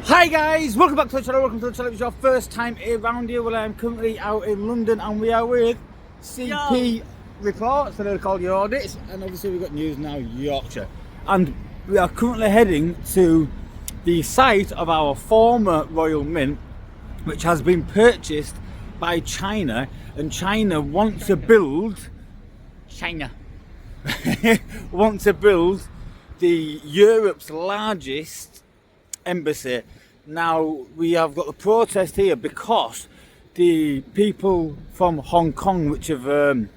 Hi guys, welcome back to the channel, welcome to the channel. If it's your first time around here, well I'm currently out in London and we are with CP Reports, and they're called your audits, and obviously we've got news now, Yorkshire. And we are currently heading to the site of our former Royal Mint, which has been purchased by China, and China wants to build, the Europe's largest embassy. Now we have got the protest here because the people from Hong Kong, which have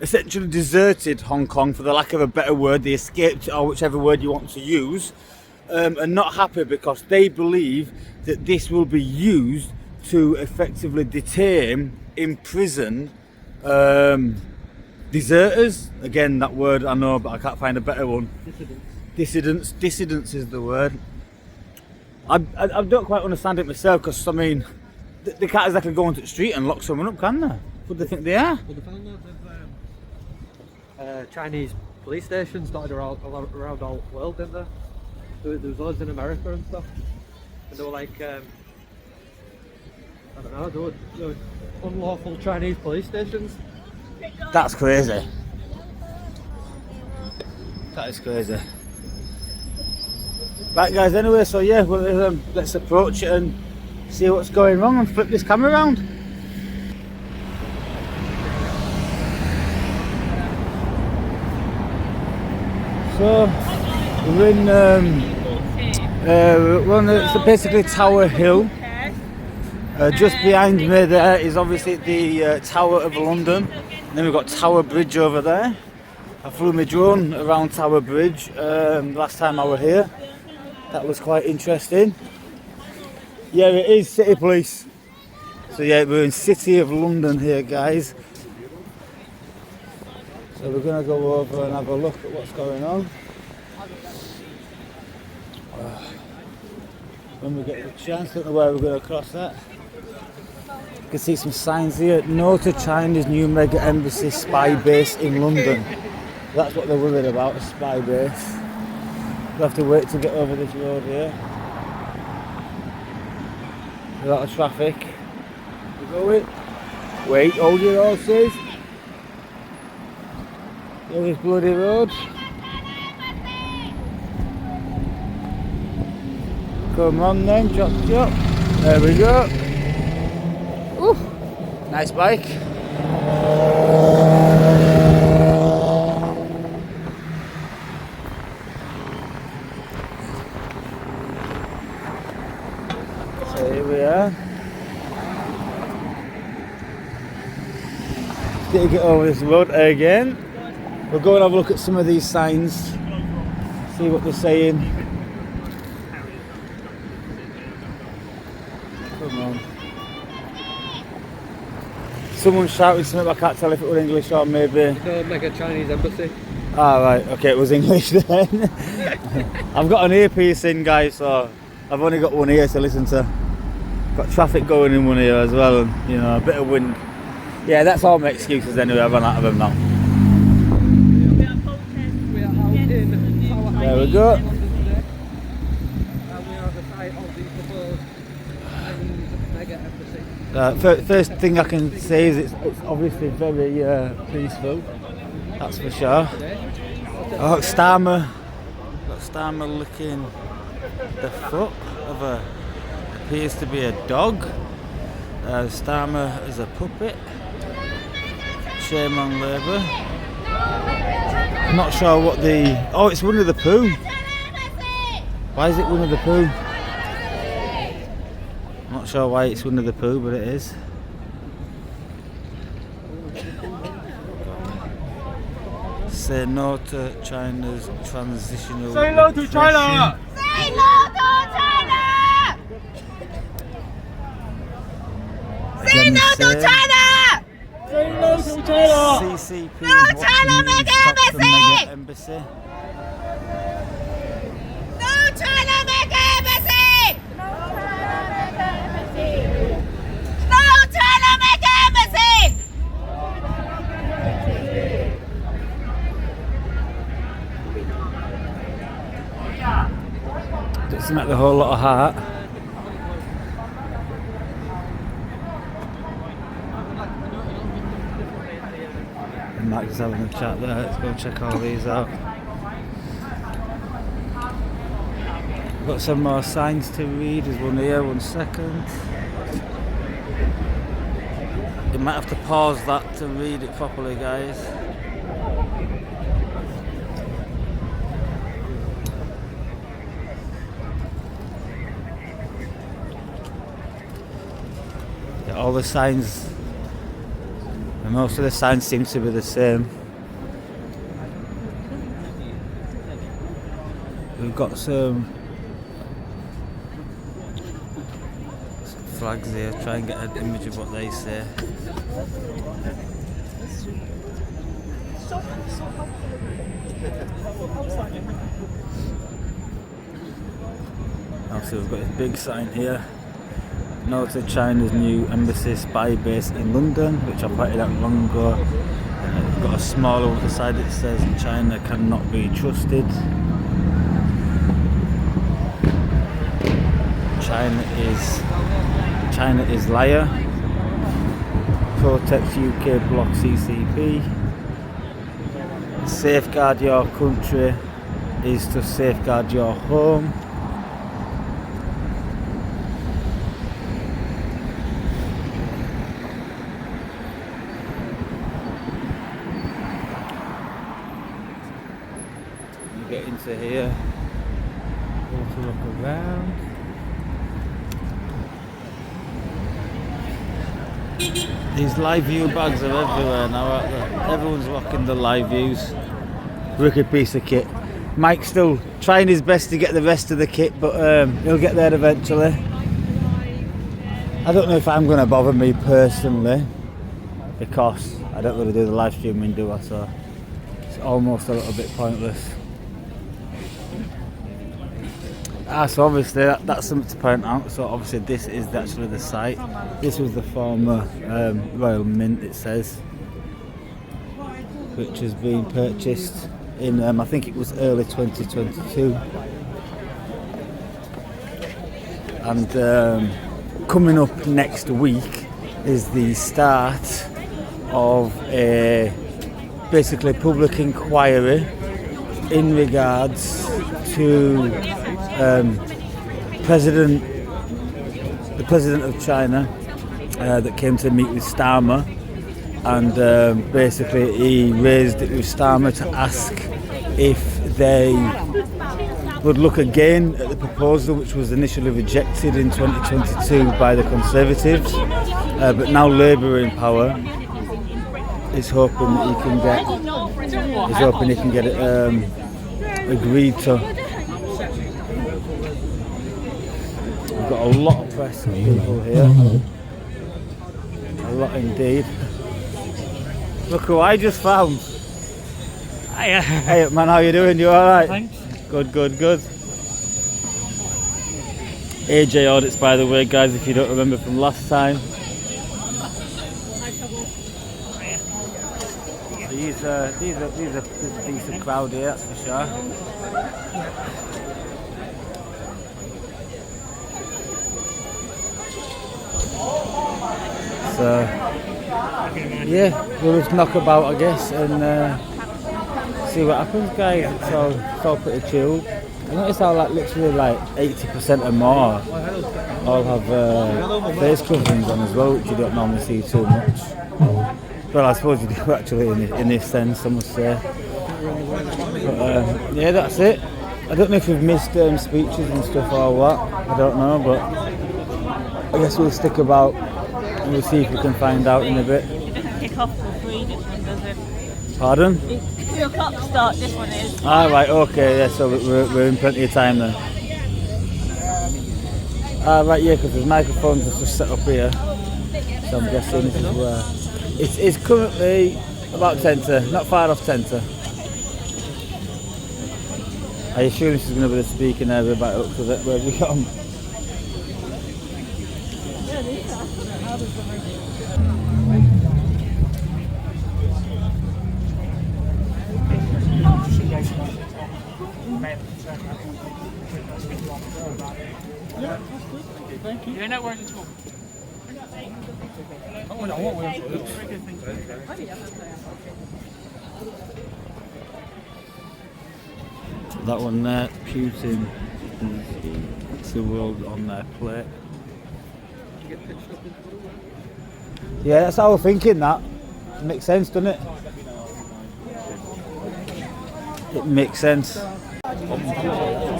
essentially deserted Hong Kong, for the lack of a better word, they escaped, or whichever word you want to use, are not happy because they believe that this will be used to effectively detain, imprison deserters. Again, that word I know, but I can't find a better one. Dissidents is the word. I don't quite understand it myself, because I mean, they can't exactly go onto the street and lock someone up, can they? What do they think they are? Well, they found loads of Chinese police stations dotted around all the world, didn't there? There was loads in America and stuff, and they were like, I don't know, they were unlawful Chinese police stations. That's crazy. That is crazy. Right guys, anyway, so yeah, well, let's approach it and see what's going wrong and flip this camera around. So we're on it's basically Tower Hill. Just behind me there is obviously the Tower of London, and then we've got Tower Bridge over there. I flew my drone around Tower Bridge last time I was here. That was quite interesting. Yeah, it is City Police. So yeah, we're in City of London here, guys. So we're going to go over and have a look at what's going on. When we get the chance, don't know where we're going to cross that. You can see some signs here. No to China's new mega embassy spy base in London. That's what they're worried about, a spy base. We'll have to wait to get over this road here. A lot of traffic. We're going. Wait, hold your horses. Go this bloody road. Come on then, chop chop. There we go. Ooh, nice bike. So here we are. Did get over this road again. We'll go and have a look at some of these signs, see what they're saying. Come on. Someone shouting something, I can't tell if it was English or maybe... No, mega Chinese embassy. Ah right, okay, it was English then. I've got an earpiece in, guys, so I've only got one ear to listen to. Got traffic going in one ear as well, and you know, a bit of wind. Yeah, that's all my excuses anyway, I've run out of them now. We are out in Tower Hill. There we go. And we are at the site of the proposed mega embassy. First thing I can say is it's obviously very peaceful, that's for sure. Oh, Starmer. Got Starmer licking the foot of a, appears to be a dog. Starmer is a puppet. Shame on Labour. I'm not sure what the... Oh, it's Winnie the Pooh. Why is it Winnie the Pooh? I'm not sure why it's Winnie the Pooh, but it is. Say no to China's transitional... Say no to China! Say no to China! Say no to China! Say no to China! CCP No China mega embassy! No China mega embassy! No China mega embassy! Doesn't make a whole lot of heart. And Max having a chat there. Let's go check all these out. Got some more signs to read. There's one here, 1 second. You might have to pause that to read it properly, guys. Yeah, all the signs, and most of the signs seem to be the same. We've got some flags here, try and get an image of what they say. Also we've got this big sign here. Note to China's new embassy spy base in London, which I pointed out long ago. We've got a smaller one beside it says China cannot be trusted. China is liar. Protects UK bloc CCP. Safeguard your country is to safeguard your home. You get into here, go to look around. These live view bags are everywhere now, aren't they? Everyone's rocking the live views. Wicked piece of kit. Mike's still trying his best to get the rest of the kit, but he'll get there eventually. I don't know if I'm going to bother me personally, because I don't really do the live streaming, do I? So it's almost a little bit pointless. So obviously that's something to point out. So obviously this is actually the site. This was the former Royal Mint, it says, which has been purchased in I think it was early 2022. And coming up next week is the start of a basically public inquiry in regards to the president of China that came to meet with Starmer, and basically he raised it with Starmer to ask if they would look again at the proposal, which was initially rejected in 2022 by the Conservatives, but now Labour in power is hoping that he can get it agreed to. We've got a lot of press and people here. A lot indeed. Look who I just found. Hiya. Hey man, how you doing? You alright? Thanks. Good. AJ audits, by the way, guys, if you don't remember from last time. These are a decent crowd here, that's for sure. So yeah, we'll just knock about, I guess, and see what happens, guys. It's all pretty chilled. I noticed how literally 80% or more all have face coverings on as well, which you don't normally see too much. Well, I suppose you do actually in this sense, I must say. But yeah, that's it. I don't know if we've missed speeches and stuff or what. I don't know, but I guess we'll stick about and we'll see if we can find out in a bit. It doesn't kick off till 3, this one doesn't. Pardon? 2 o'clock start, this one is. Ah, right, okay, yeah, so we're in plenty of time then. Right, yeah, because there's microphones just set up here. So I'm guessing this is where... It's currently about 10 to, not far off 10 to. Are you sure this is going to be the speaking area back up to it? Where have we gone? Thank you. Yeah, no worries at all. That one there, Putin is the world on their plate. Yeah, that's how we're thinking that. Makes sense, doesn't it? It makes sense.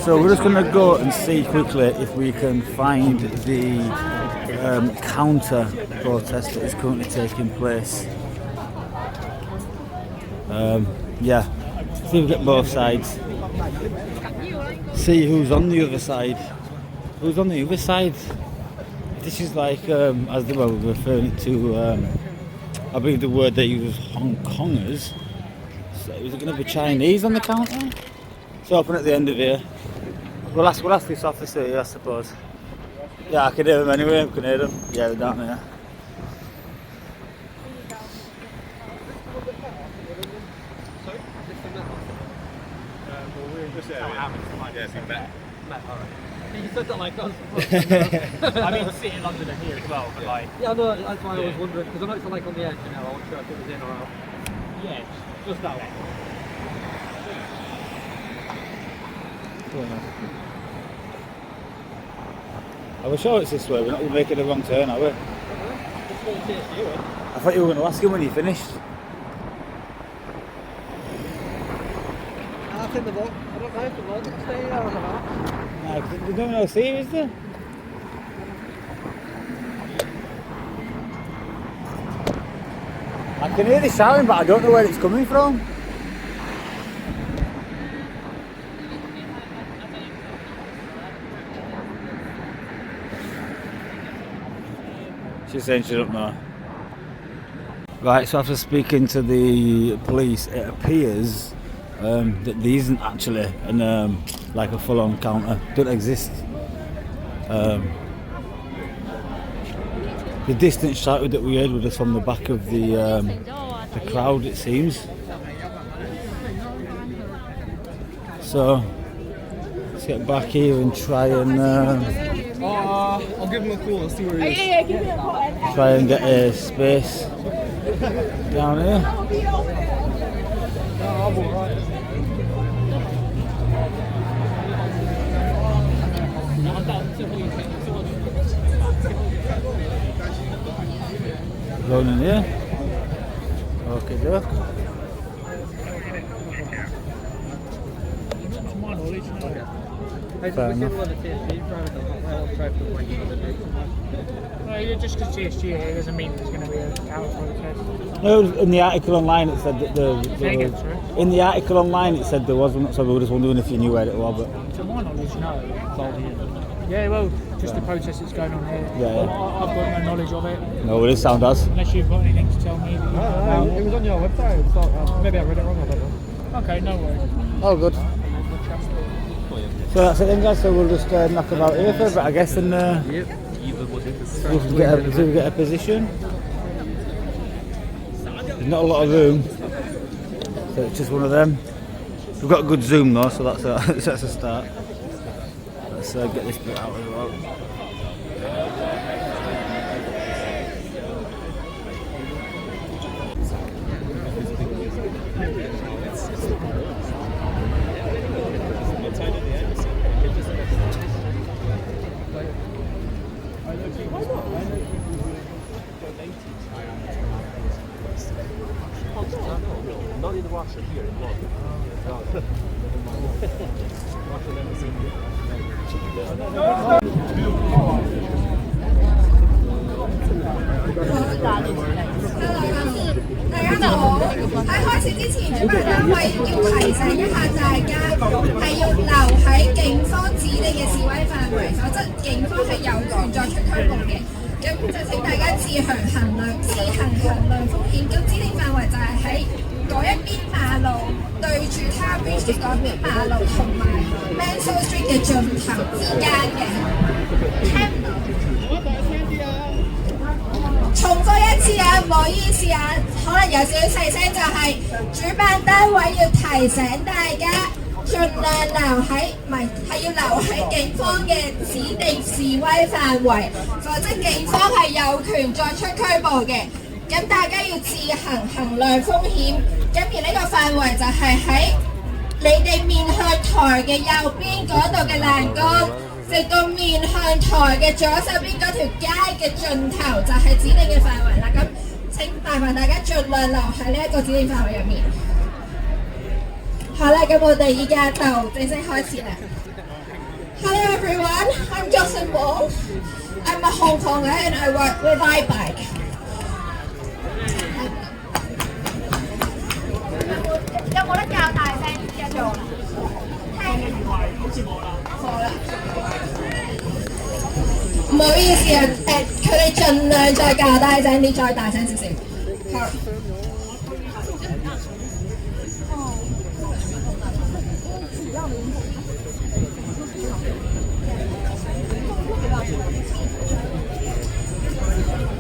So we're just going to go and see quickly if we can find the counter protest that is currently taking place. Yeah, see if we get both sides. See who's on the other side. Who's on the other side? This is like, as they were referring to, I believe the word they use was Hong Kongers. So is it going to be Chinese on the counter? It's open at the end of here. We'll ask this officer here, I suppose. Yeah, I can hear them anyway. I can hear them. Yeah, they're down there. You said that like us. I mean, City London are here as well, but like... Yeah, no, that's why I was wondering, because I know it's like on the edge, you know, I wasn't sure if it was in or out. Yeah, just that way. Are we sure it's this way? We're not making a wrong turn, are we? I thought you were going to ask him when he finished. That's in the book. I don't know if the book will stay there or not. No, they don't know see, is there? I can hear the shouting, but I don't know where it's coming from. She's saying she don't know. Right, so after speaking to the police, it appears that there isn't actually an like a full-on counter. Don't exist. The distant shouted that we heard was just from the back of the crowd, it seems. So let's get back here and try and I'll give him a call and see where he is. try and get a space down here. Going in here. Okay, look. Fair enough. Well, just because TSG here doesn't mean there's going to be a counter protest. No, in the article online it said that Say again, sorry? in the article online it said there was one, so we were just wondering if you knew where it was. But To my knowledge, no. Yeah, well, just the protest that's going on here. Yeah. I've got no knowledge of it. no, it is sound as. Unless you've got anything to tell me. That you know about. It was on your website, so maybe I read it wrong, I don't know. Okay, no worries. Oh, good. So that's it then, guys. So we'll just knock about here for a bit, I guess, and see if we get a position. There's not a lot of room, so it's just one of them. We've got a good zoom though, so that's a start. Let's get this bit out as well. Not in Russia, here in London.大家好，喺開始之前，主辦單位要提醒一下大家，係要留喺警方指定嘅示威範圍，否則警方係有權作出拘捕嘅。咁就請大家自行衡量風險。咁指定範圍就係喺嗰一邊馬路對住 Tower Bridge 嘅嗰邊馬路同埋 Mansell Street 嘅盡頭之間嘅。聽唔到？重複一次啊，唔好意思啊，可能有少少細聲，就係主辦單位要提醒大家，盡量留喺唔係係要留喺警方嘅指定示威範圍，否則警方係有權作出拘捕嘅。咁大家要自行衡量風險。咁而呢個範圍就係喺你哋面向台嘅右邊嗰度嘅欄杆，直到面向台嘅左手邊嗰條街嘅盡頭就係指定嘅範圍啦。咁請麻煩大家盡量留喺呢一個指定範圍入面。好啦，咁我哋依家就正式開始啦。Hello everyone, I'm Jocelyn Wong. I'm a Hong Konger and I work with iBike. 有冇得較大聲啲啊？做好似冇啦。冇啦。唔好意思啊，佢哋盡量再較大聲啲，再大聲少少。好。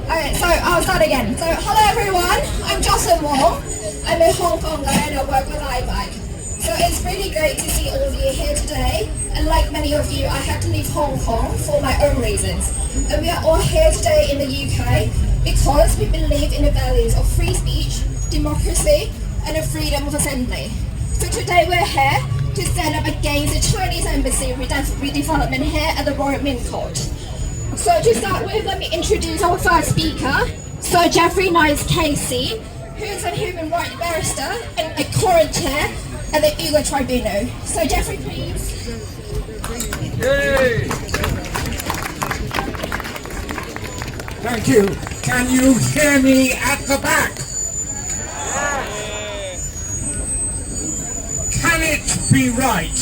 Okay, so I'll start again. So, hello everyone, I'm Jocelyn Wong. I'm a Hong Konger and I work with iBike. So it's really great to see all of you here today. And like many of you, I had to leave Hong Kong for my own reasons. And we are all here today in the UK because we believe in the values of free speech, democracy, and the freedom of assembly. So today we're here to stand up against the Chinese embassy redevelopment here at the Royal Mint Court. So to start with, let me introduce our first speaker, Sir Geoffrey Nice-Casey, who is a human rights barrister and a current chair at the Uyghur Tribunal. So Geoffrey, please. Yay! Thank you. Can you hear me at the back? Can it be right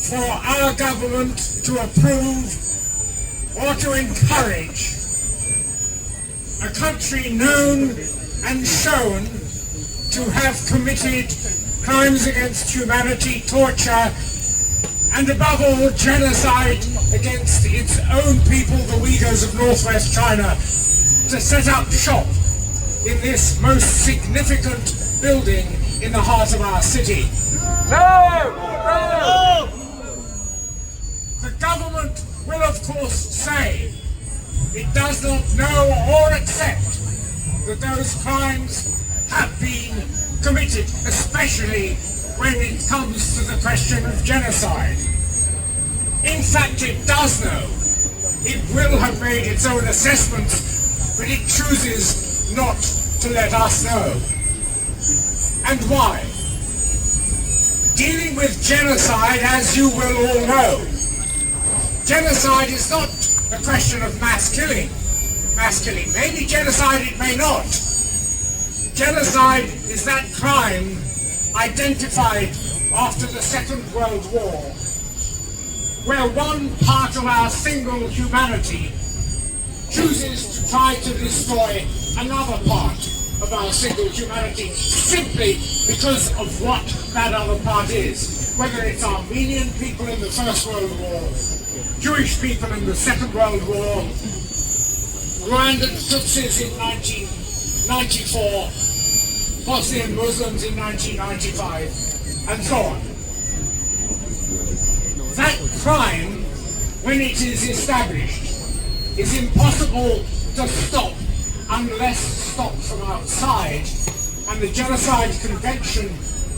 for our government to approve or to encourage a country known and shown to have committed crimes against humanity, torture, and above all genocide against its own people, the Uyghurs of northwest China, to set up shop in this most significant building in the heart of our city? No! No! The government will of course say it does not know or accept that those crimes have been committed, especially when it comes to the question of genocide. In fact, it does know. It will have made its own assessments, but it chooses not to let us know. And why? Dealing with genocide, as you will all know, genocide is not a question of mass killing. Mass killing. Maybe genocide it may not. Genocide is that crime identified after the Second World War, where one part of our single humanity chooses to try to destroy another part of our single humanity simply because of what that other part is. Whether it's Armenian people in the First World War, Jewish people in the Second World War, Rwandan Tutsis in 1994, Bosnian Muslims in 1995, and so on. That crime, when it is established, is impossible to stop unless stopped from outside, and the Genocide Convention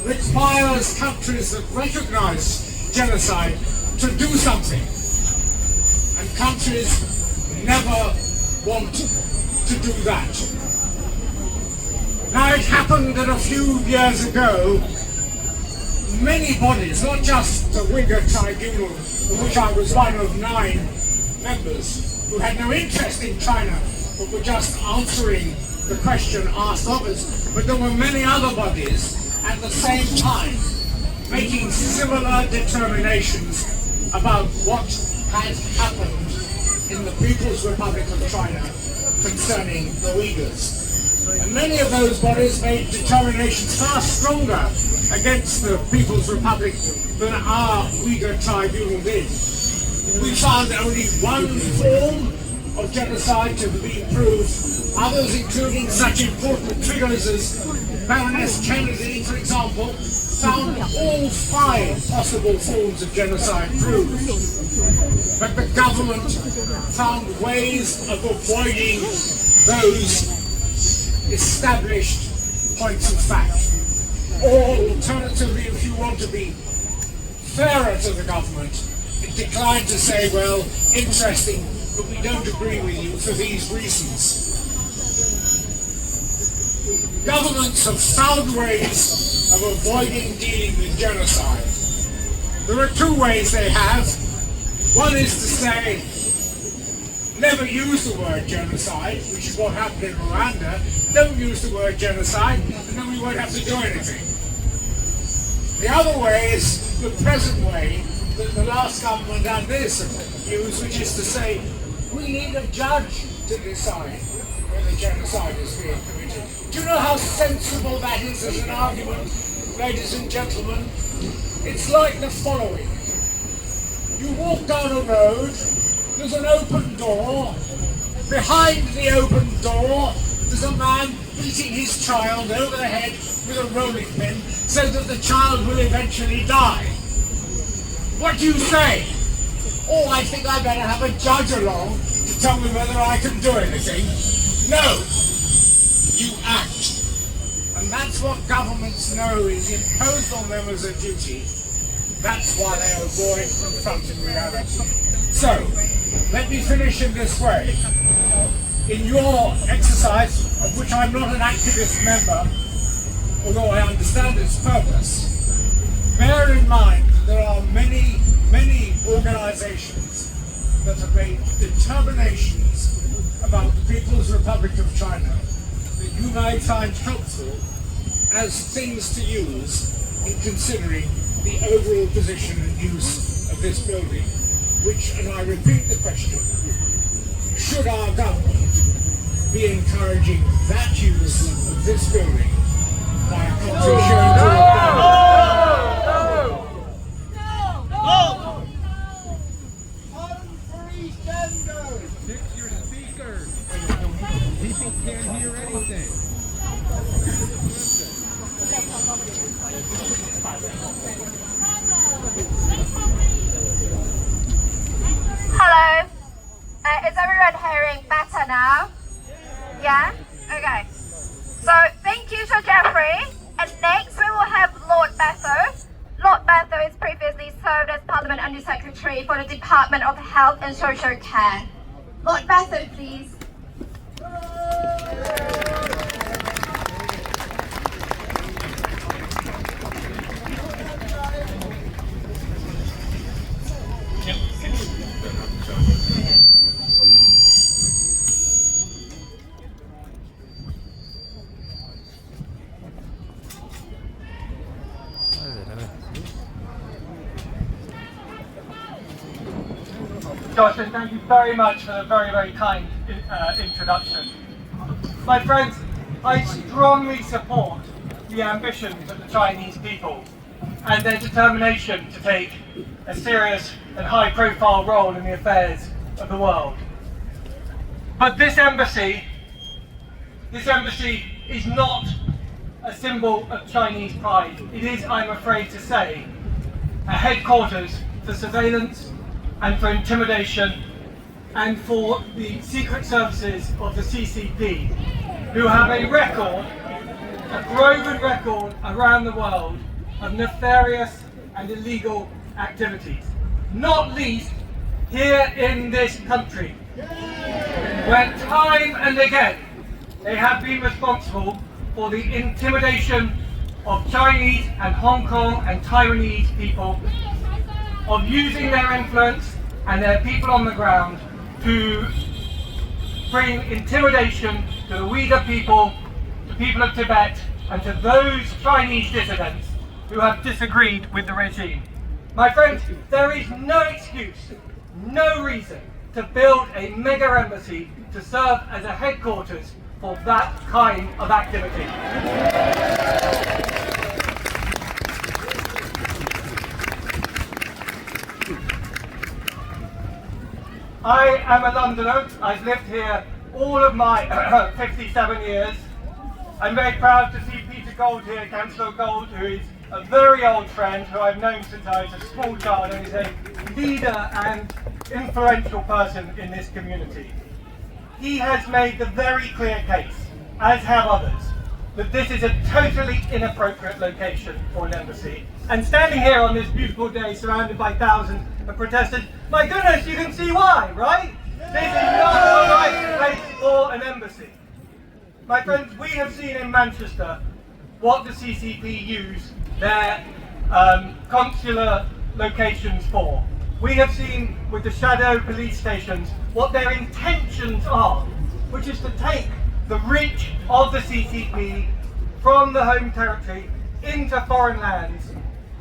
requires countries that recognize genocide to do something. And countries never want to do that. Now it happened that a few years ago, many bodies, not just the Uyghur Tribunal, of which I was one of 9 members, who had no interest in China, but were just answering the question asked of us, but there were many other bodies at the same time making similar determinations about what had happened in the People's Republic of China concerning the Uyghurs. And many of those bodies made determinations far stronger against the People's Republic than our Uyghur Tribunal did. We found only one form of genocide to be proved, others including such important figures as Baroness Kennedy, for example, found all 5 possible forms of genocide proved, but the government found ways of avoiding those established points of fact. Or alternatively, if you want to be fairer to the government, it declined to say, well, interesting, but we don't agree with you for these reasons. Governments have found ways of avoiding dealing with genocide. There are 2 ways they have. One is to say, never use the word genocide, which is what happened in Rwanda. Don't use the word genocide, and then we won't have to do anything. The other way is the present way that the last government and this used, which is to say, we need a judge to decide whether genocide is being committed. Do you know how sensible that is as an argument, ladies and gentlemen? It's like the following. You walk down a road, there's an open door. Behind the open door, there's a man beating his child over the head with a rolling pin so that the child will eventually die. What do you say? Oh, I think I better have a judge along to tell me whether I can do anything. No, you act. And that's what governments know is imposed on them as a duty. That's why they avoid confronting reality. So, let me finish in this way. In your exercise, of which I'm not an activist member, although I understand its purpose, bear in mind that there are many, many organizations that have made determinations about the People's Republic of China that you may find helpful as things to use in considering the overall position and use of this building, which, and I repeat the question, should our government be encouraging that use of this building by a country showing to Fix your speaker. People can't hear anything. Hello. Is everyone hearing better now? Yeah? Okay. So thank you to Jeffrey. And next we will have Lord Batho. Lord Batho is previously served as Parliament Under Secretary for the Department of Health and Social Care. Lord Batho, please. Josh, and thank you very much for the very, very kind introduction. My friends, I strongly support the ambitions of the Chinese people and their determination to take a serious and high-profile role in the affairs of the world. But this embassy is not a symbol of Chinese pride. It is, I'm afraid to say, a headquarters for surveillance and for intimidation and for the secret services of the CCP, who have a record, a proven record around the world of nefarious and illegal activities, not least here in this country, where time and again they have been responsible for the intimidation of Chinese and Hong Kong and Taiwanese people, of using their influence and their people on the ground to bring intimidation to the Uyghur people, the people of Tibet, and to those Chinese dissidents who have disagreed with the regime. My friends, there is no excuse, no reason to build a mega embassy to serve as a headquarters for that kind of activity. I am a Londoner. I've lived here all of my 57 years. I'm very proud to see Peter Gold here, Councillor Gold, who is a very old friend who I've known since I was a small child and is a leader and influential person in this community. He has made the very clear case, as have others, that this is a totally inappropriate location for an embassy. And standing here on this beautiful day surrounded by thousands of protesters, my goodness, you can see why, right? This is not the right place for an embassy. My friends, we have seen in Manchester what the CCP use their consular locations for. We have seen with the shadow police stations what their intentions are, which is to take the reach of the CCP from the home territory into foreign lands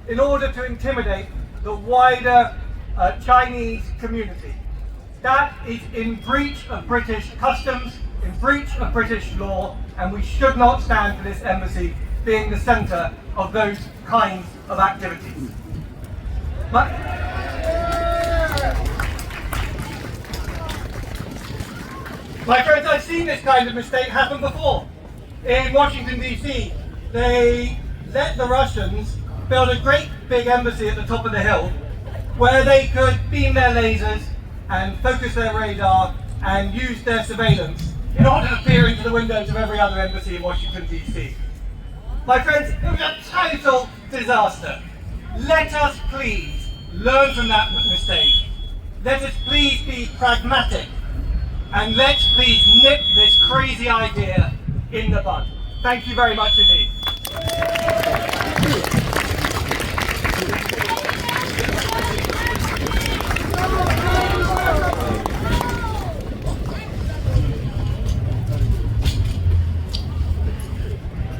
in order to intimidate the wider Chinese community. That is in breach of British customs, in breach of British law, and we should not stand for this embassy being the centre of those kinds of activities. My friends, I've seen this kind of mistake happen before. In Washington DC, they let the Russians build a great big embassy at the top of the hill where they could beam their lasers and focus their radar and use their surveillance in order to peer into the windows of every other embassy in Washington DC. My friends, it was a total disaster. Let us please learn from that mistake. Let us please be pragmatic. And let's please nip this crazy idea in the bud. Thank you very much indeed.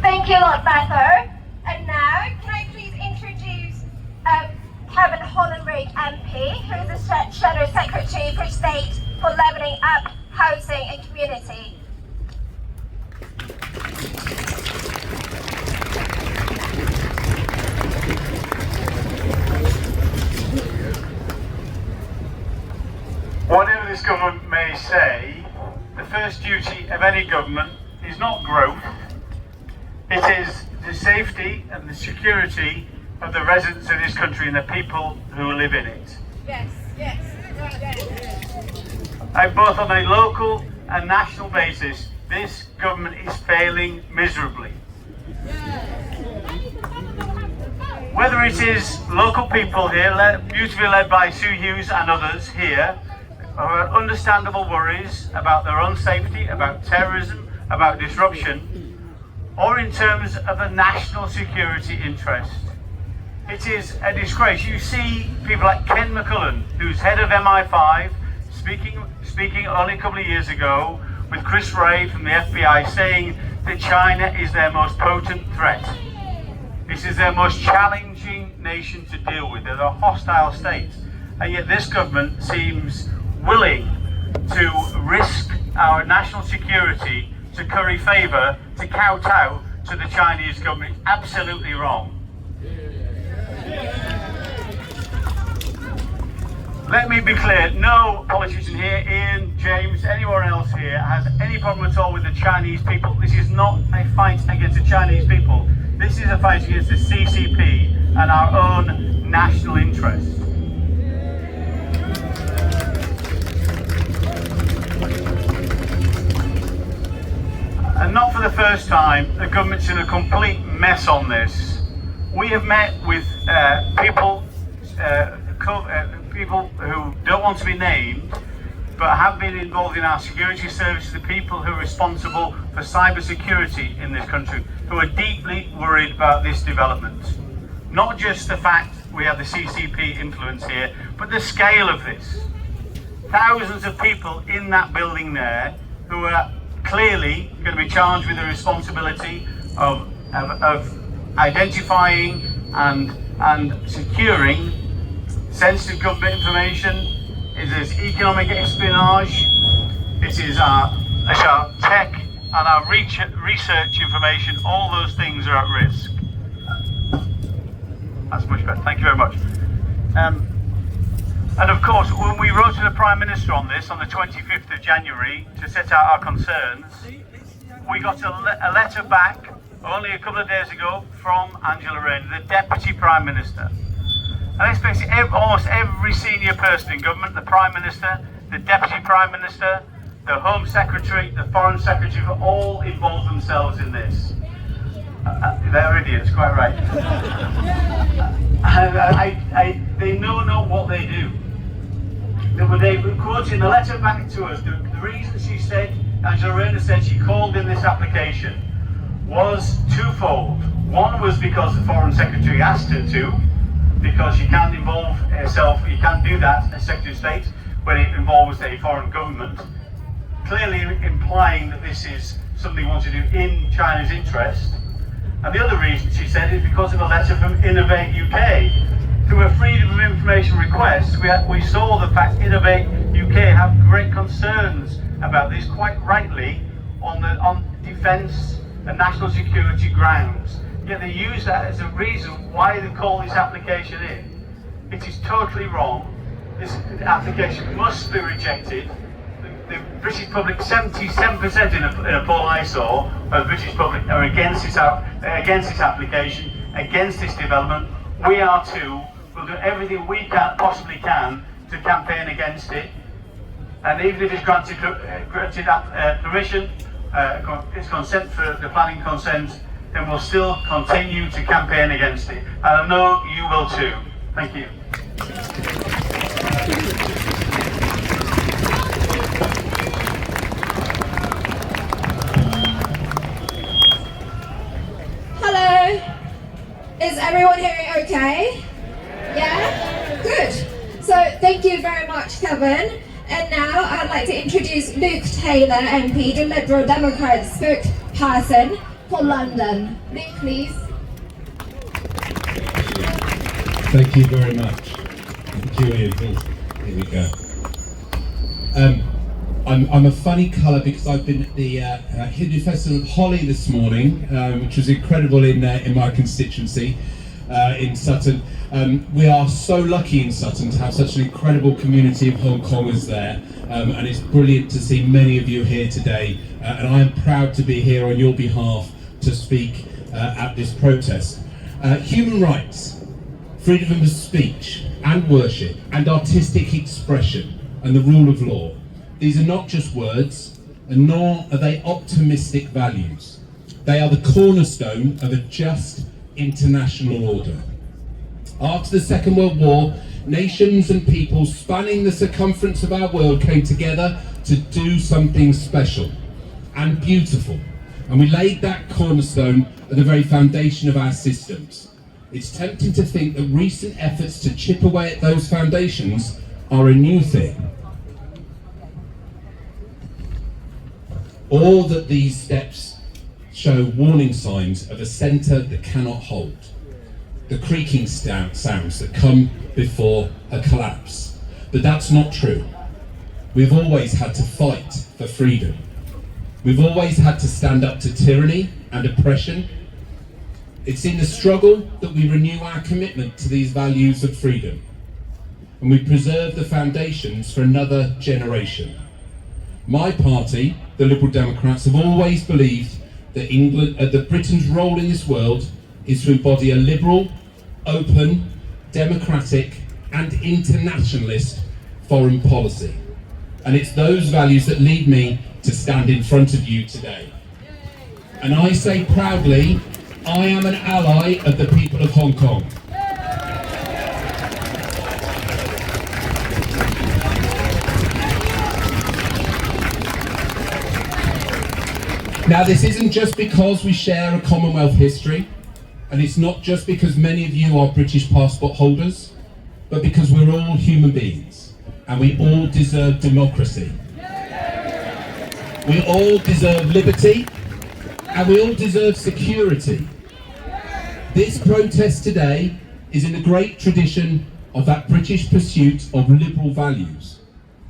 Thank you, Lord Mather. And now, can I please introduce Kevin Hollenrig MP, who is the Shadow Secretary for State for Levelling Up Housing and Community. Whatever this government may say, the first duty of any government is not growth. It is the safety and the security of the residents of this country and the people who live in it. Yes, yes. Both on a local and national basis, this government is failing miserably. Whether it is local people here, beautifully led by Sue Hughes and others here, who have understandable worries about their own safety, about terrorism, about disruption, or in terms of the national security interest. It is a disgrace. You see people like Ken McCullen, who's head of MI5, speaking only a couple of years ago with Chris Wray from the FBI, saying that China is their most potent threat. This is their most challenging nation to deal with. They're a hostile state. And yet this government seems willing to risk our national security to curry favour, to kowtow to the Chinese government. It's absolutely wrong. Let me be clear, no politician here, Ian, James, anyone else here has any problem at all with the Chinese people. This is not a fight against the Chinese people. This is a fight against the CCP and our own national interest. And not for the first time, the government's in a complete mess on this. We have met with people who don't want to be named, but have been involved in our security services, the people who are responsible for cyber security in this country, who are deeply worried about this development. Not just the fact we have the CCP influence here, but the scale of this. Thousands of people in that building there who are clearly going to be charged with the responsibility of identifying and securing sensitive government information. It is economic espionage. It is our tech and our research information. All those things are at risk. That's much better. Thank you very much. And of course, when we wrote to the Prime Minister on this on the 25th of January to set out our concerns, we got a letter back only a couple of days ago from Angela Rayner, the Deputy Prime Minister. And I expect almost every senior person in government, the Prime Minister, the Deputy Prime Minister, the Home Secretary, the Foreign Secretary, have all involved themselves in this. They're idiots, quite right. They know not what they do. They were quoting the letter back to us. The reason she said, Angela Rayner said she called in this application was twofold. One was because the Foreign Secretary asked her to, because she can't involve herself, you can't do that as Secretary of State when it involves a foreign government, clearly implying that this is something we want to do in China's interest. And the other reason, she said, is because of a letter from Innovate UK. Through a Freedom of Information request, we saw the fact Innovate UK have great concerns about this, quite rightly, on defence and national security grounds. Yet they use that as a reason why they call this application in. It is totally wrong. This application must be rejected. The British public, 77% in a poll I saw of the British public are against this application, against this development. We are too. We'll do everything we possibly can to campaign against it. And even if it's granted permission, it's consent for the planning consent, then we'll still continue to campaign against it. And I know you will too. Thank you. Hello. Is everyone hearing okay? Yeah? Good. So thank you very much, Kevin. And now I'd like to introduce Luke Taylor, MP, the Liberal Democrat spokesperson for London. Luke, please. Thank you very much. Thank you, Ian. Here we go. I'm a funny colour because I've been at the Hindu Festival of Holi this morning, which was incredible in my constituency. In Sutton. We are so lucky in Sutton to have such an incredible community of Hong Kongers there, and it's brilliant to see many of you here today, and I am proud to be here on your behalf to speak at this protest. Human rights, freedom of speech and worship and artistic expression and the rule of law, these are not just words, and nor are they optimistic values. They are the cornerstone of a just international order. After the Second World War, nations and peoples spanning the circumference of our world came together to do something special and beautiful, and we laid that cornerstone at the very foundation of our systems. It's tempting to think that recent efforts to chip away at those foundations are a new thing, or that these steps show warning signs of a centre that cannot hold, the creaking sounds that come before a collapse. But that's not true. We've always had to fight for freedom. We've always had to stand up to tyranny and oppression. It's in the struggle that we renew our commitment to these values of freedom, and we preserve the foundations for another generation. My party, the Liberal Democrats, have always believed that Britain's role in this world is to embody a liberal, open, democratic and internationalist foreign policy. And it's those values that lead me to stand in front of you today. And I say proudly, I am an ally of the people of Hong Kong. Now, this isn't just because we share a Commonwealth history, and it's not just because many of you are British passport holders, but because we're all human beings, and we all deserve democracy. We all deserve liberty, and we all deserve security. This protest today is in the great tradition of that British pursuit of liberal values.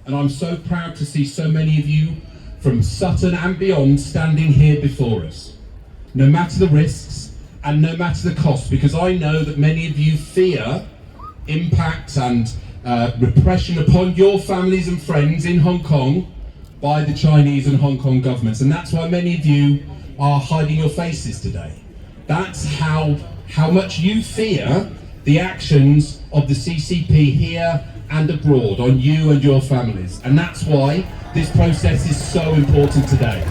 And I'm so proud to see so many of you from Sutton and beyond standing here before us, no matter the risks and no matter the cost, because I know that many of you fear impact and repression upon your families and friends in Hong Kong by the Chinese and Hong Kong governments, and that's why many of you are hiding your faces today. That's how much you fear the actions of the CCP here and abroad on you and your families. And that's why this process is so important today.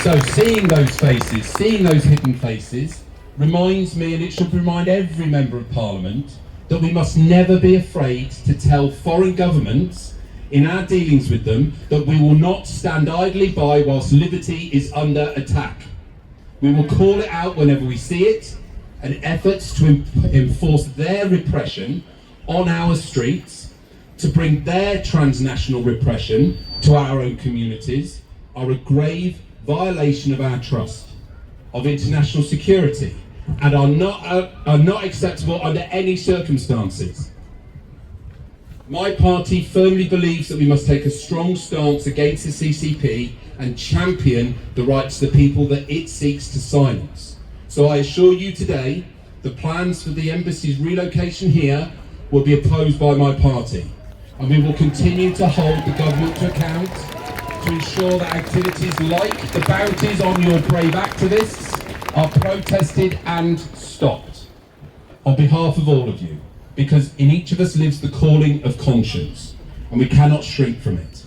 So seeing those faces, seeing those hidden faces, reminds me, and it should remind every member of Parliament, that we must never be afraid to tell foreign governments in our dealings with them that we will not stand idly by whilst liberty is under attack. We will call it out whenever we see it, and efforts to enforce their repression on our streets, to bring their transnational repression to our own communities, are a grave violation of our trust, of international security, and are not acceptable under any circumstances. My party firmly believes that we must take a strong stance against the CCP and champion the rights of the people that it seeks to silence. So I assure you today, the plans for the embassy's relocation here will be opposed by my party, and we will continue to hold the government to account to ensure that activities like the bounties on your brave activists are protested and stopped on behalf of all of you, because in each of us lives the calling of conscience, and we cannot shrink from it.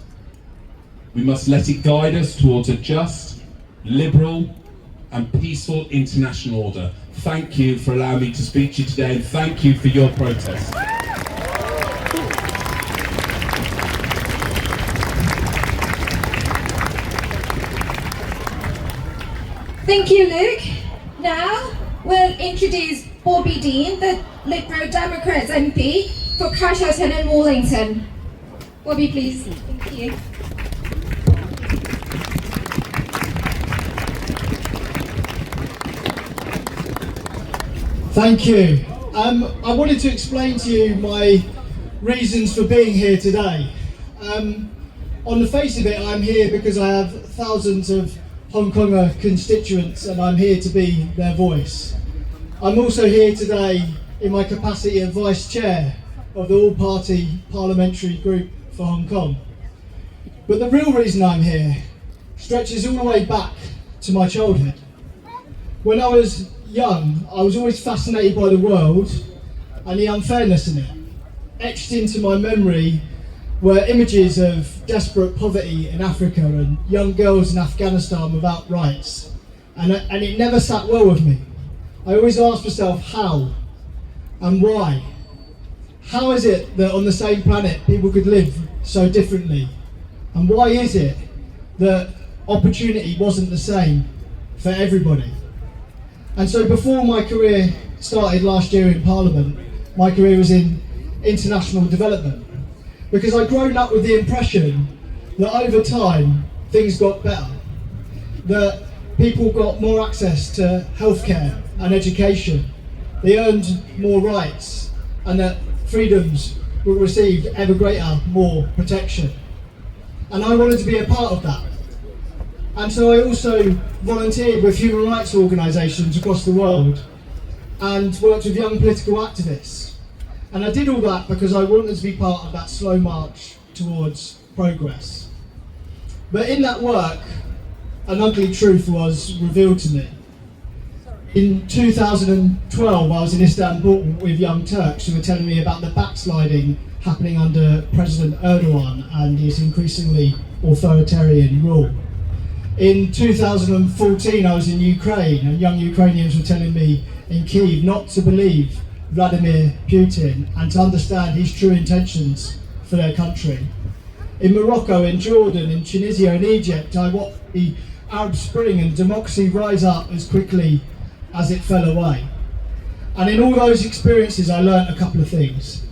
We must let it guide us towards a just, liberal and peaceful international order. Thank you for allowing me to speak to you today, and thank you for your protest. Thank you, Luke. Now we'll introduce Bobby Dean, the Liberal Democrats MP for Carshalton and Wallington. Bobby, please. Thank you. Thank you. I wanted to explain to you my reasons for being here today. On the face of it, I'm here because I have thousands of Hong Konger constituents, and I'm here to be their voice. I'm also here today in my capacity of Vice Chair of the All-Party Parliamentary Group for Hong Kong. But the real reason I'm here stretches all the way back to my childhood. When I was young, I was always fascinated by the world and the unfairness in it. Etched into my memory were images of desperate poverty in Africa and young girls in Afghanistan without rights. And it never sat well with me. I always asked myself how and why. How is it that on the same planet people could live so differently? And why is it that opportunity wasn't the same for everybody? And so before my career started last year in Parliament, my career was in international development. Because I'd grown up with the impression that over time things got better, that people got more access to healthcare and education, they earned more rights, and that freedoms were received ever greater, more protection. And I wanted to be a part of that. And so I also volunteered with human rights organisations across the world and worked with young political activists. And I did all that because I wanted to be part of that slow march towards progress. But in that work, an ugly truth was revealed to me. In 2012, I was in Istanbul with young Turks who were telling me about the backsliding happening under President Erdogan and his increasingly authoritarian rule. In 2014, I was in Ukraine, and young Ukrainians were telling me in Kyiv not to believe Vladimir Putin and to understand his true intentions for their country. In Morocco, in Jordan, in Tunisia, and Egypt, I watched the Arab Spring and democracy rise up as quickly as it fell away. And in all those experiences, I learnt a couple of things.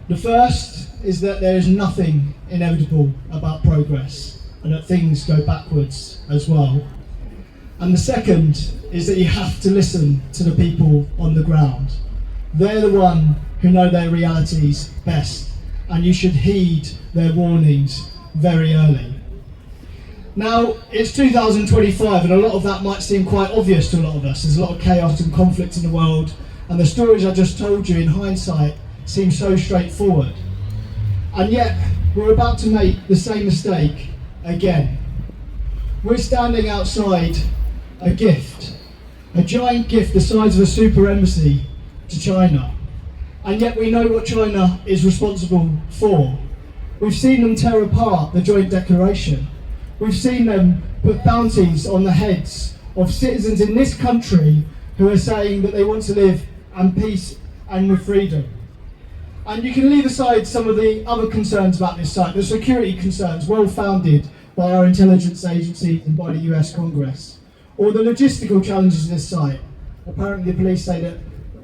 The first is that there is nothing inevitable about progress, and that things go backwards as well. And the second is that you have to listen to the people on the ground. They're the one who know their realities best, and you should heed their warnings very early. Now, it's 2025, and a lot of that might seem quite obvious to a lot of us. There's a lot of chaos and conflict in the world, and the stories I just told you in hindsight seem so straightforward. And yet, we're about to make the same mistake again. We're standing outside a gift, a giant gift the size of a super embassy to China. And yet we know what China is responsible for. We've seen them tear apart the joint declaration. We've seen them put bounties on the heads of citizens in this country who are saying that they want to live in peace and with freedom. And you can leave aside some of the other concerns about this site, the security concerns well founded by our intelligence agencies and by the US Congress, or the logistical challenges of this site. Apparently the police say that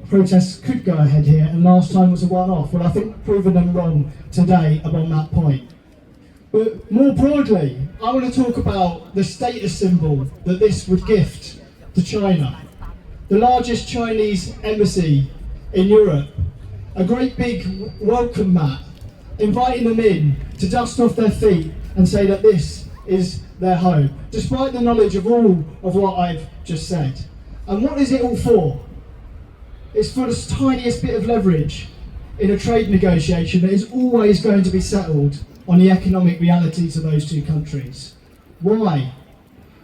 protests could go ahead here and last time was a one-off. Well, I think we've proven them wrong today upon that point. But more broadly, I want to talk about the status symbol that this would gift to China. The largest Chinese embassy in Europe, a great big welcome mat, inviting them in to dust off their feet and say that this is their home, despite the knowledge of all of what I've just said. And what is it all for? It's for the tiniest bit of leverage in a trade negotiation that is always going to be settled on the economic realities of those two countries. Why?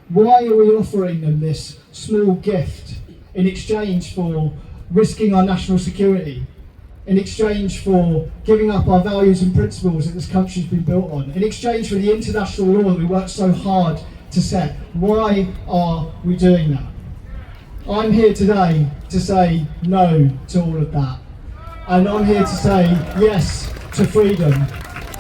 Why are we offering them this small gift in exchange for risking our national security, in exchange for giving up our values and principles that this country's been built on, in exchange for the international law that we worked so hard to set? Why are we doing that? I'm here today to say no to all of that. And I'm here to say yes to freedom.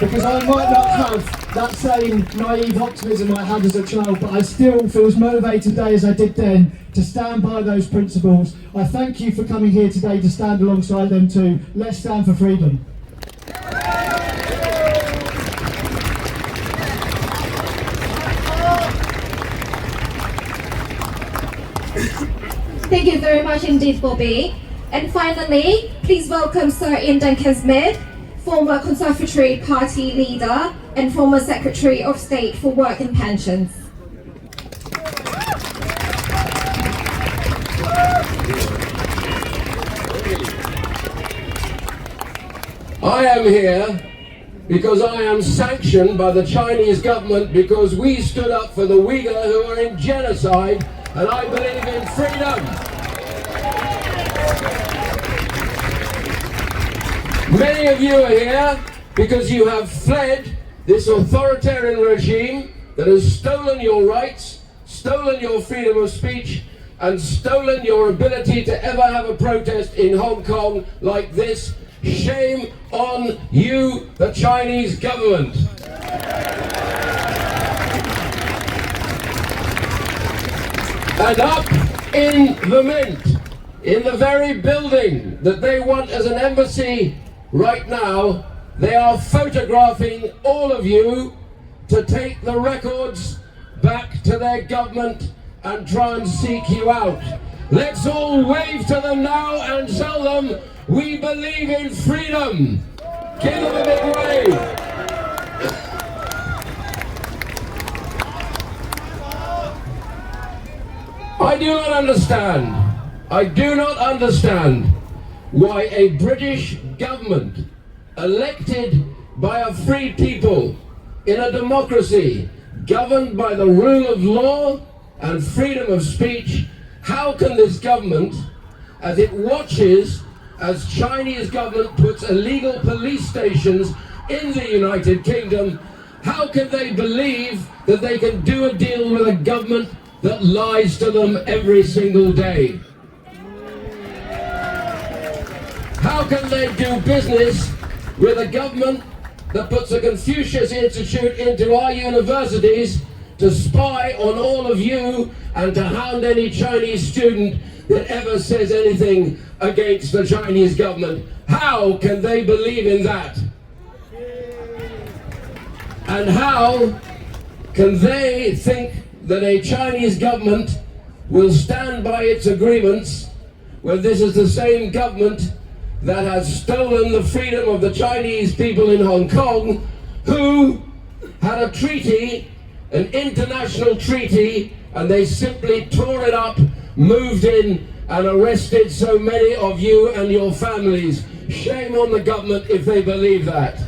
Because I might not have that same naive optimism I had as a child, but I still feel as motivated today as I did then to stand by those principles. I thank you for coming here today to stand alongside them too. Let's stand for freedom. Thank you very much indeed, Bobby. And finally, please welcome Sir Ian Duncan-Smith, former Conservative Party leader and former Secretary of State for Work and Pensions. I am here because I am sanctioned by the Chinese government because we stood up for the Uyghur who are in genocide, and I believe in freedom. Many of you are here because you have fled this authoritarian regime that has stolen your rights, stolen your freedom of speech, and stolen your ability to ever have a protest in Hong Kong like this. Shame on you, the Chinese government. And up in the Mint, in the very building that they want as an embassy right now, they are photographing all of you to take the records back to their government and try and seek you out. Let's all wave to them now and tell them we believe in freedom. Give them a big wave. I do not understand why a British government elected by a free people in a democracy governed by the rule of law and freedom of speech, how can this government, as it watches as Chinese government puts illegal police stations in the United Kingdom, how can they believe that they can do a deal with a government that lies to them every single day? How can they do business with a government that puts a Confucius Institute into our universities to spy on all of you and to hound any Chinese student that ever says anything against the Chinese government? How can they believe in that? And how can they think that a Chinese government will stand by its agreements when this is the same government that has stolen the freedom of the Chinese people in Hong Kong, who had a treaty, an international treaty, and they simply tore it up, moved in and arrested so many of you and your families. Shame on the government if they believe that.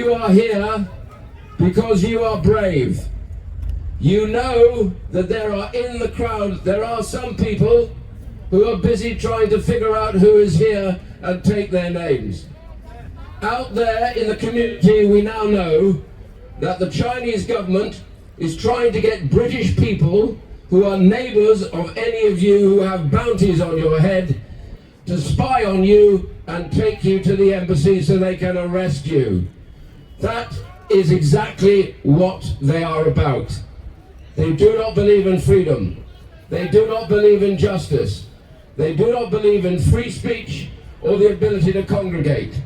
you are here because you are brave. You know that there are in the crowd, there are some people who are busy trying to figure out who is here and take their names. Out there in the community, we now know that the Chinese government is trying to get British people who are neighbours of any of you who have bounties on your head to spy on you and take you to the embassy so they can arrest you. That is exactly what they are about. They do not believe in freedom. They do not believe in justice. They do not believe in free speech or the ability to congregate.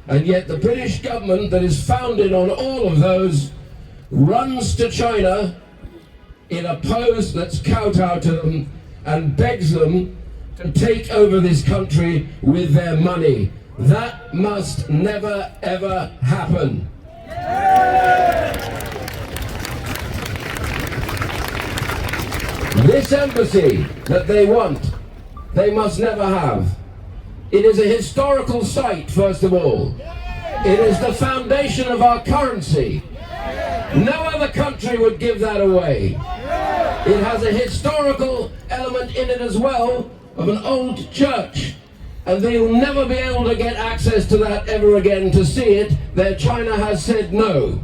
And yet the British government that is founded on all of those runs to China in a pose that's kowtow to them and begs them to take over this country with their money. That must never ever happen. This embassy that they want, they must never have. It is a historical site, first of all. It is the foundation of our currency. No other country would give that away. It has a historical element in it as well, of an old church. And they'll never be able to get access to that ever again to see it. China has said no.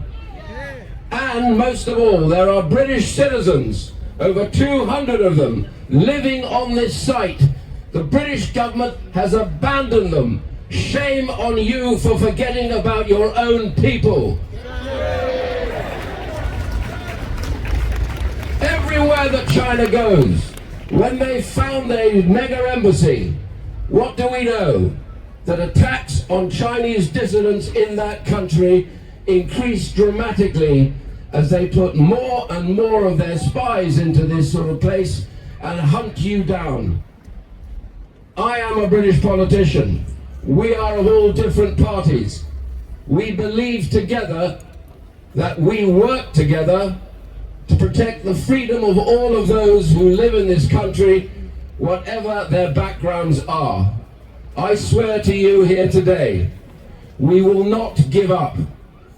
And most of all, there are British citizens, over 200 of them, living on this site. The British government has abandoned them. Shame on you for forgetting about your own people. Everywhere that China goes, when they found a mega embassy, what do we know? That attacks on Chinese dissidents in that country increased dramatically as they put more and more of their spies into this sort of place and hunt you down. I am a British politician. We are of all different parties. We believe together that we work together to protect the freedom of all of those who live in this country, whatever their backgrounds are. I swear to you here today, we will not give up.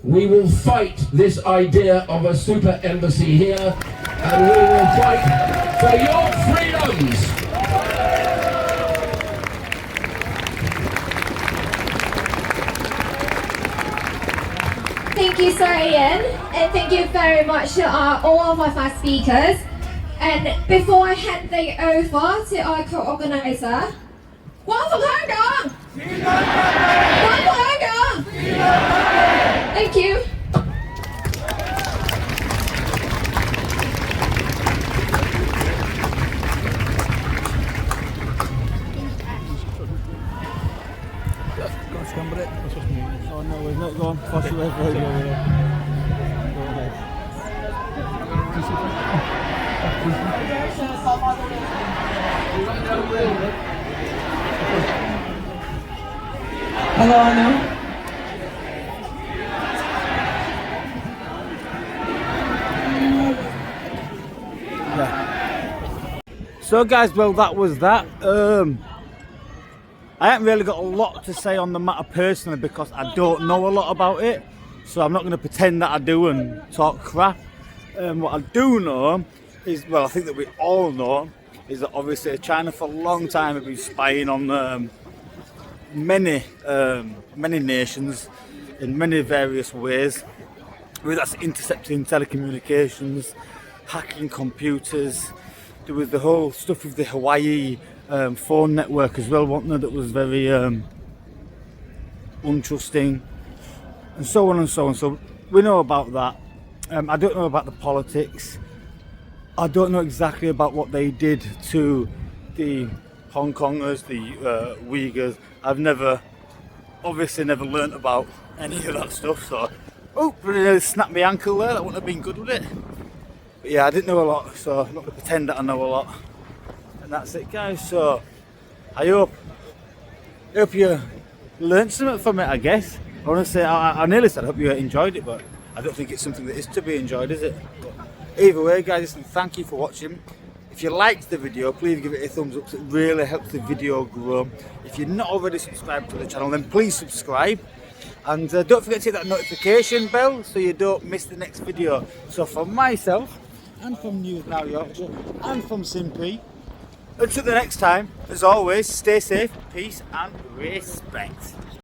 We will fight this idea of a super embassy here, and we will fight for your freedoms. Thank you, Sir Ian, and thank you very much to all of our speakers. And before I hand it over to our co-organizer, 光復香港！光復香港！ Thank you. Oh no, we're not going fast away for you. Go ahead. Hello, Anu. So guys, well that was that. I haven't really got a lot to say on the matter personally because I don't know a lot about it, so I'm not going to pretend that I do and talk crap. What I do know is, well, I think that we all know, is that obviously China for a long time have been spying on many nations in many various ways, whether that's intercepting telecommunications, hacking computers. There was the whole stuff with the Hawaii phone network as well, wasn't there, that was very untrusting, and so on and so on. So we know about that. I don't know about the politics. I don't know exactly about what they did to the Hong Kongers, the Uyghurs. I've obviously never learnt about any of that stuff, so really snapped my ankle there. That wouldn't have been good, would it? But yeah, I didn't know a lot, so I'm not going to pretend that I know a lot. And that's it, guys. So I hope you learned something from it, I guess. I want to say, I nearly said I hope you enjoyed it, but I don't think it's something that is to be enjoyed, is it? But either way, guys, listen, thank you for watching. If you liked the video, please give it a thumbs up, so it really helps the video grow. If you're not already subscribed to the channel, then please subscribe. And don't forget to hit that notification bell so you don't miss the next video. So from myself, and from News Now Yorkshire, and from Simpy, until the next time, as always, stay safe, peace and respect.